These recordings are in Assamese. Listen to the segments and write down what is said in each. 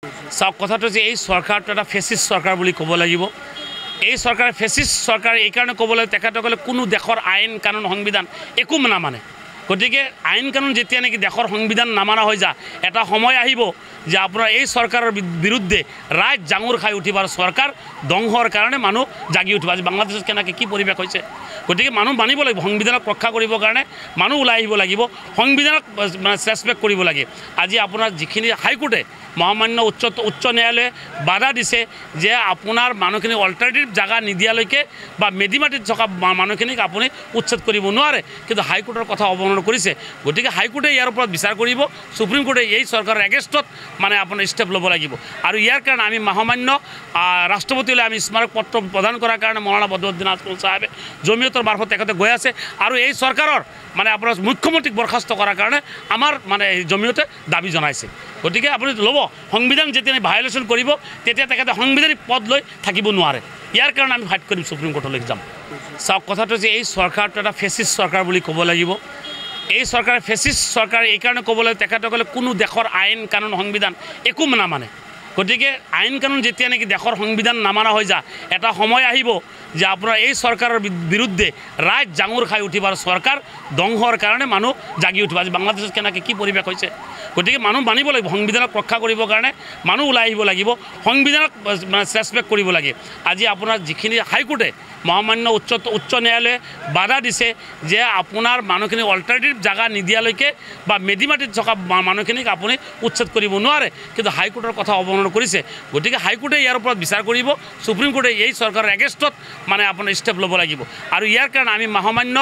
চাওক কথাটো যে এই চৰকাৰটো এটা ফেচিষ্ট চৰকাৰ বুলি ক'ব লাগিব। এই চৰকাৰে ফেচিষ্ট চৰকাৰ এই কাৰণে ক'বলৈ তেখেতসকলে কোনো দেশৰ আইন কানুন সংবিধান একো নামানে। গতিকে আইন কানুন যেতিয়া নেকি দেশৰ সংবিধান নামানা হৈ যা এটা সময় আহিব যে আপোনাৰ এই চৰকাৰৰ বিৰুদ্ধে ৰাইজ জাঙুৰ খাই উঠিব আৰু চৰকাৰ ধ্বংসৰ কাৰণে মানুহ জাগি উঠিব। আজি বাংলাদেশত কেনেকৈ কি পৰিৱেশ হৈছে, গতিকে মানুহ মানিব লাগিব। সংবিধানক ৰক্ষা কৰিবৰ কাৰণে মানুহ ওলাই আহিব লাগিব, সংবিধানক ৰেচপেক্ট কৰিব লাগে। আজি আপোনাৰ যিখিনি হাইকোৰ্টে মহামান্য উচ্চ ন্যায়ালয়ে বাধা দিছে যে আপোনাৰ মানুহখিনি অল্টাৰনেটিভ জাগা নিদিয়ালৈকে বা মেডিমাটিত থকা মানুহখিনিক আপুনি উচ্ছেদ কৰিব নোৱাৰে, কিন্তু হাইকোৰ্টৰ কথা অৱমাননা কৰিছে। গতিকে হাইকোৰ্টে ইয়াৰ ওপৰত বিচাৰ কৰিব, সুপ্ৰিম কোৰ্টে এই চৰকাৰৰ এগেইনষ্টত আপোনাৰ ষ্টেপ ল'ব লাগিব। আৰু ইয়াৰ কাৰণে আমি মহামান্য ৰাষ্ট্ৰপতিলৈ আমি স্মাৰক পত্ৰ প্ৰদান কৰাৰ কাৰণে মৌলানা বদৰুদ্দিন আজমল চাহাবে জমিয়তৰ মাৰফত তেখেতে গৈ আছে। আৰু এই চৰকাৰৰ আপোনাৰ মুখ্যমন্ত্ৰীক বৰখাস্ত কৰাৰ কাৰণে আমাৰ জমিয়তে দাবী জনাইছে। গতিকে আপুনি ল'ব, সংবিধান যেতিয়া ভায়োলেশ্যন কৰিব তেতিয়া তেখেতে সাংবিধানিক পদ লৈ থাকিব নোৱাৰে। ইয়াৰ কাৰণে আমি ফাইট কৰিম, সুপ্ৰিম কোৰ্টলৈ যাম। চাওক কথাটো যে এই চৰকাৰটো এটা ফেচিষ্ট চৰকাৰ বুলি ক'ব লাগিব। এই চৰকাৰে ফেচিষ্ট চৰকাৰ এই কাৰণে ক'বলৈ তেখেতসকলে কোনো দেশৰ আইন কানুন সংবিধান একো নামানে। গতিকে আইন কানুন যেতিয়া নেকি দেশৰ সংবিধান নামানা হৈ যা এটা সময় আহিব যে আপোনাৰ এই চৰকাৰৰ বিৰুদ্ধে ৰাইজ জাঙুৰ খাই উঠিব আৰু চৰকাৰ ধ্বংসৰ কাৰণে মানুহ জাগি উঠিব। আজি বাংলাদেশত কেনেকৈ কি পৰিৱেশ হৈছে, গতিকে মানুহ মানিব লাগিব। সংবিধানক ৰক্ষা কৰিবৰ কাৰণে মানুহ ওলাই আহিব লাগিব, সংবিধানক ৰেচপেক্ট কৰিব লাগে। আজি আপোনাৰ যিখিনি হাইকোৰ্টে মহামান্য উচ্চ ন্যায়ালয়ে বাধা দিছে যে আপোনাৰ মানুহখিনি অল্টাৰনেটিভ জাগা নিদিয়ালৈকে বা মেডিমাটিত থকা মানুহখিনিক আপুনি উচ্ছেদ কৰিব নোৱাৰে, কিন্তু হাইকোৰ্টৰ কথা অৱমাননা কৰিছে। গতিকে হাইকোৰ্টে ইয়াৰ ওপৰত বিচাৰ কৰিব, সুপ্ৰিম কোৰ্টে এই চৰকাৰৰ এগেইনষ্টত আপোনাৰ ষ্টেপ ল'ব লাগিব। আৰু ইয়াৰ কাৰণে আমি মহামান্য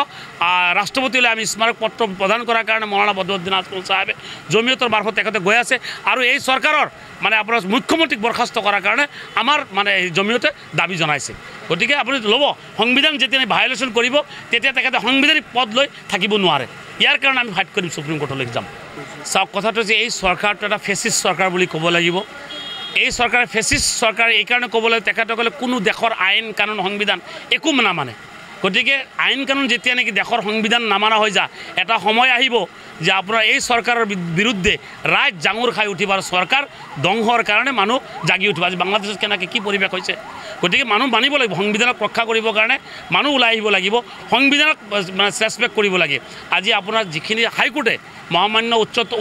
ৰাষ্ট্ৰপতিলৈ আমি স্মাৰক পত্ৰ প্ৰদান কৰাৰ কাৰণে মৌলানা বদৰুদ্দিন আজমল চাহাবে জমিয়তৰ মাৰফত তেখেতে গৈ আছে। আৰু এই চৰকাৰৰ আপোনাৰ মুখ্যমন্ত্ৰীক বৰখাস্ত কৰাৰ কাৰণে আমাৰ জমিয়তে দাবী জনাইছে। গতিকে আপুনি ল'ব, সংবিধান যেতিয়া ভায়োলেশ্যন কৰিব তেতিয়া তেখেতে সাংবিধানিক পদ লৈ থাকিব নোৱাৰে। ইয়াৰ কাৰণে আমি ফাইট কৰিম, সুপ্ৰিম কোৰ্টলৈ যাম। চাওক কথাটো যে এই চৰকাৰটো এটা ফেচিষ্ট চৰকাৰ বুলি ক'ব লাগিব। এই চৰকাৰে ফেচিষ্ট চৰকাৰ এই কাৰণে ক'বলৈ তেখেতসকলে কোনো দেশৰ আইন কানুন সংবিধান একো নামানে। গতিকে আইন কানুন যেতিয়া নেকি দেশৰ সংবিধান নামানা হৈ যা এটা সময় আহিব যে আপোনাৰ এই চৰকাৰৰ বিৰুদ্ধে ৰাইজ জাঙুৰ খাই উঠিব আৰু চৰকাৰ ধ্বংসৰ কাৰণে মানুহ জাগি উঠিব। আজি বাংলাদেশত কেনেকৈ কি পৰিৱেশ হৈছে, গতিকে মানুহ মানিব লাগিব। সংবিধানক ৰক্ষা কৰিবৰ কাৰণে মানুহ ওলাই আহিব লাগিব, সংবিধানক ৰেচপেক্ট কৰিব লাগে। আজি আপোনাৰ যিখিনি হাইকোৰ্টে মহামান্য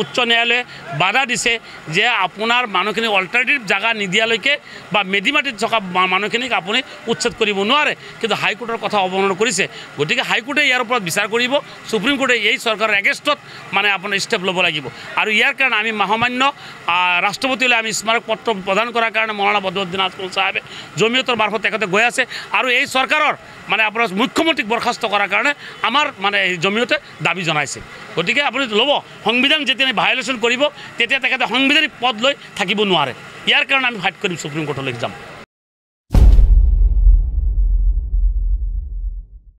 উচ্চ ন্যায়ালয়ে বাধা দিছে যে আপোনাৰ মানুহখিনি অল্টাৰনেটিভ জাগা নিদিয়ালৈকে বা মেডিমাটিত থকা মানুহখিনিক আপুনি উচ্ছেদ কৰিব নোৱাৰে, কিন্তু হাইকোৰ্টৰ কথা অৱমাননা কৰিছে। গতিকে হাইকোৰ্টে ইয়াৰ ওপৰত বিচাৰ কৰিব, সুপ্ৰিম কোৰ্টে এই চৰকাৰৰ এগেইনষ্টত আপোনাৰ ষ্টেপ ল'ব লাগিব। আৰু ইয়াৰ কাৰণে আমি মহামান্য ৰাষ্ট্ৰপতিলৈ আমি স্মাৰক পত্ৰ প্ৰদান কৰাৰ কাৰণে মৌলানা বদৰুদ্দিন আজমল চাহাবে জমিয়তৰ মাৰফত তেখেতে গৈ আছে। আৰু এই চৰকাৰৰ আপোনাৰ মুখ্যমন্ত্ৰীক বৰখাস্ত কৰাৰ কাৰণে আমাৰ জমিয়তে দাবী জনাইছে। গতিকে আপুনি ল'ব, সংবিধান যেতিয়া ভায়োলেশ্যন কৰিব তেতিয়া তেখেতে সাংবিধানিক পদ লৈ থাকিব নোৱাৰে। ইয়াৰ কাৰণে আমি ফাইট কৰিম, সুপ্ৰিম কোৰ্টলৈ যাম।